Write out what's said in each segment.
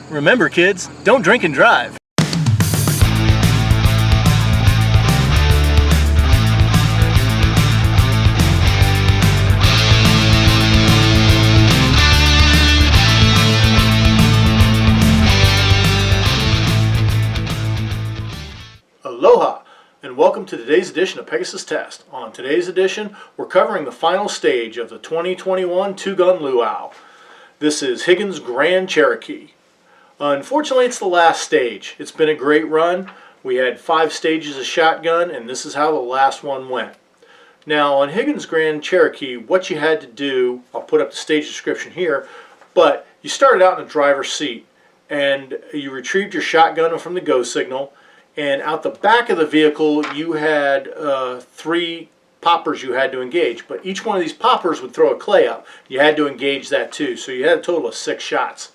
Remember, kids, don't drink and drive. Aloha, and welcome to today's edition of Pegasus Test. On today's edition, we're covering the final stage of the 2021 two-gun Luau. This is Higgins Grand Cherokee. Unfortunately, it's the last stage. It's been a great run. We had 5 stages of shotgun, and this is how the last one went. Now, on Higgins Grand Cherokee, what you had to do, I'll put up the stage description here, but you started out in the driver's seat, and you retrieved your shotgun from the go signal, and out the back of the vehicle, you had 3 poppers you had to engage, but each one of these poppers would throw a clay up. You had to engage that too, so you had a total of 6 shots.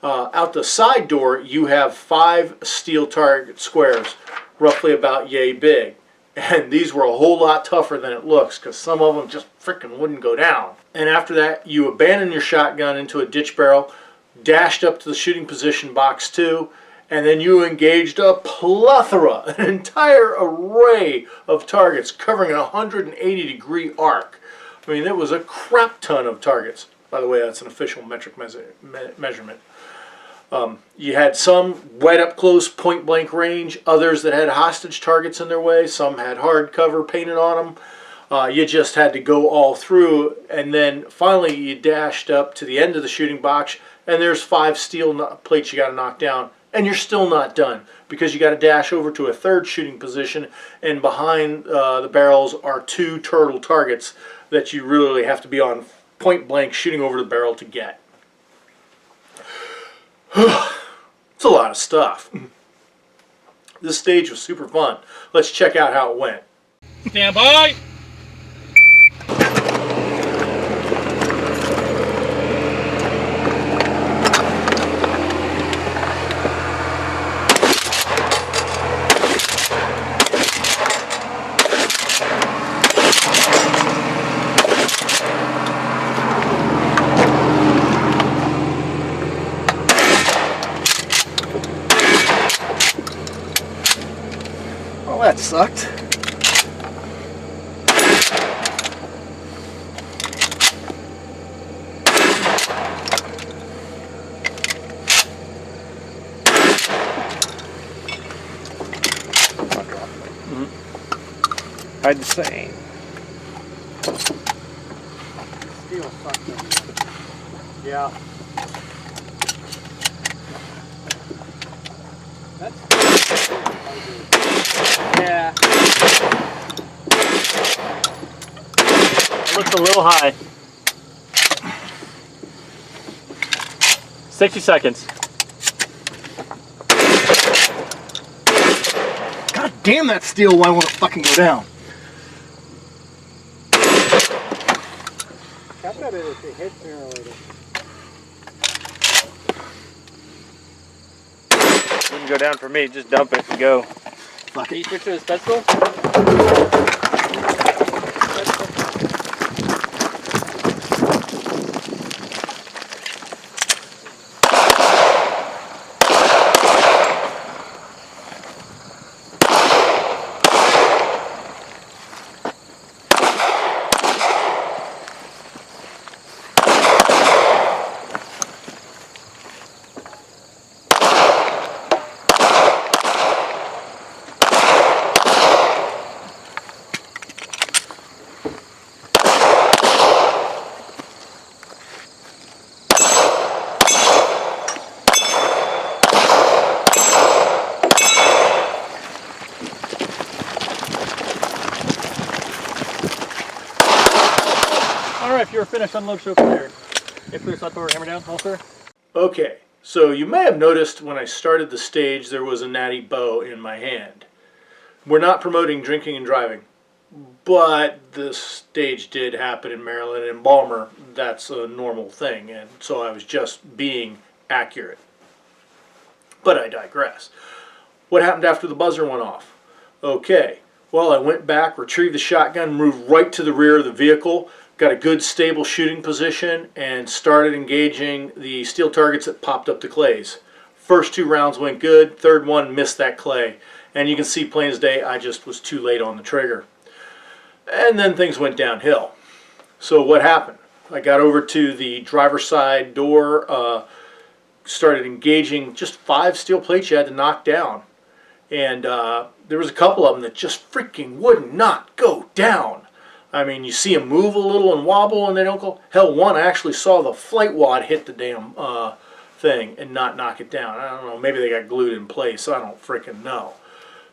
Out the side door, you have 5 steel target squares, roughly about yay big. And these were a whole lot tougher than it looks, because some of them just frickin' wouldn't go down. And after that, you abandoned your shotgun into a ditch barrel, dashed up to the shooting position box 2, and then you engaged a plethora, an entire array of targets covering a 180-degree arc. I mean, there was a crap ton of targets. By the way, that's an official metric measurement. You had some right up close, point-blank range, others that had hostage targets in their way, some had hardcover painted on them. You just had to go all through, and then finally you dashed up to the end of the shooting box, and there's 5 steel plates you got to knock down. And you're still not done, because you got to dash over to a 3rd shooting position, and behind the barrels are 2 turtle targets that you really have to be on point blank shooting over the barrel to get. It's a lot of stuff. This stage was super fun. Let's check out how it went. Stand by! Well, that sucked. I'd say. Steel sucked up. Yeah. Yeah. It looks a little high. 60 seconds. God damn, that steel why won't it fucking go down? I bet it if it hits me later. Wouldn't go down for me, just dump it and go. Fuck Can you it. switch to the special? Alright, if you're finished, unload so clear. Get clear, slide forward, hammer down, holster. Okay, so you may have noticed when I started the stage there was a natty bow in my hand. We're not promoting drinking and driving, but this stage did happen in Maryland, and Balmer, that's a normal thing, and so I was just being accurate. But I digress. What happened after the buzzer went off? Okay, well, I went back, retrieved the shotgun, moved right to the rear of the vehicle, got a good stable shooting position, and started engaging the steel targets that popped up the clays. First 2 rounds went good. Third one missed that clay. And you can see plain as day, I just was too late on the trigger. And then things went downhill. So what happened? I got over to the driver's side door, started engaging just 5 steel plates you had to knock down. And there was a couple of them that just freaking would not go down. I mean, you see them move a little and wobble and they don't go. Hell, one I actually saw the flight wad hit the damn thing and not knock it down. I don't know, maybe they got glued in place. I don't freaking know.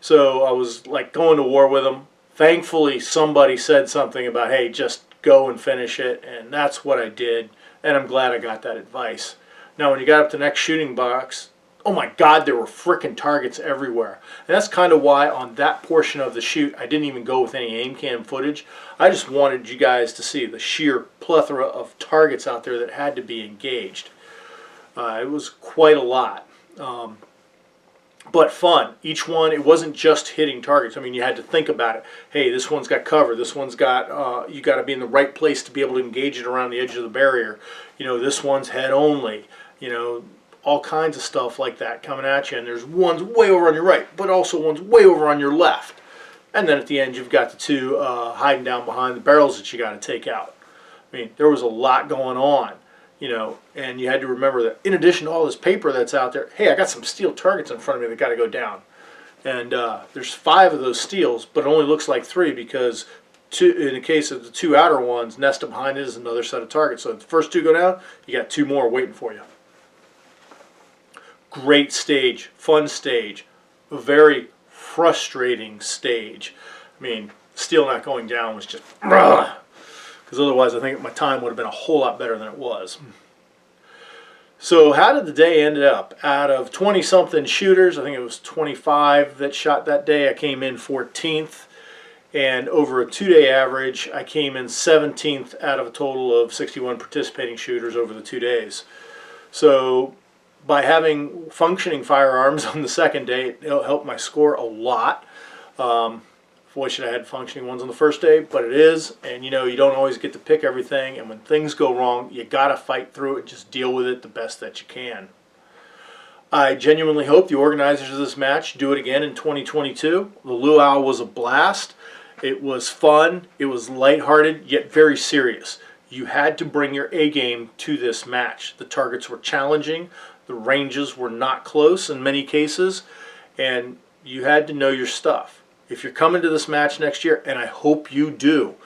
So I was like going to war with them. Thankfully, somebody said something about, hey, just go and finish it. And that's what I did. And I'm glad I got that advice. Now, when you got up to the next shooting box, oh my God, there were frickin' targets everywhere. And that's kind of why on that portion of the shoot, I didn't even go with any aim cam footage. I just wanted you guys to see the sheer plethora of targets out there that had to be engaged. It was quite a lot. But fun. Each one, it wasn't just hitting targets. I mean, you had to think about it. Hey, this one's got cover. This one's got, you got to be in the right place to be able to engage it around the edge of the barrier. You know, this one's head only. You know, all kinds of stuff like that coming at you. And there's ones way over on your right, but also ones way over on your left. And then at the end, you've got the 2 hiding down behind the barrels that you got to take out. I mean, there was a lot going on. You know, and you had to remember that in addition to all this paper that's out there, hey, I got some steel targets in front of me that got to go down. And there's 5 of those steels, but it only looks like 3 because in the case of the 2 outer ones, nested behind it is another set of targets. So if the first 2 go down, you got 2 more waiting for you. Great stage, fun stage, a very frustrating stage. I mean, steel not going down was just, because otherwise I think my time would have been a whole lot better than it was. So how did the day end up? Out of 20-something shooters, I think it was 25 that shot that day, I came in 14th. And over a 2-day average, I came in 17th out of a total of 61 participating shooters over the 2 days. So by having functioning firearms on the second day, it helped my score a lot. Wish I had functioning ones on the first day, but it is, and you know, you don't always get to pick everything, and when things go wrong, you gotta fight through it, just deal with it the best that you can. I genuinely hope the organizers of this match do it again in 2022. The Luau was a blast. It was fun, it was lighthearted, yet very serious. You had to bring your A game to this match. The targets were challenging, the ranges were not close in many cases, and you had to know your stuff. If you're coming to this match next year, and I hope you do,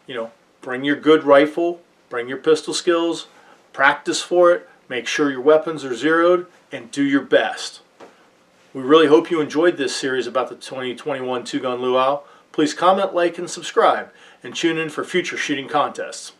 you know, bring your good rifle, bring your pistol skills, practice for it, make sure your weapons are zeroed, and do your best. We really hope you enjoyed this series about the 2021 Two Gun Luau. Please comment, like, and subscribe, and tune in for future shooting contests.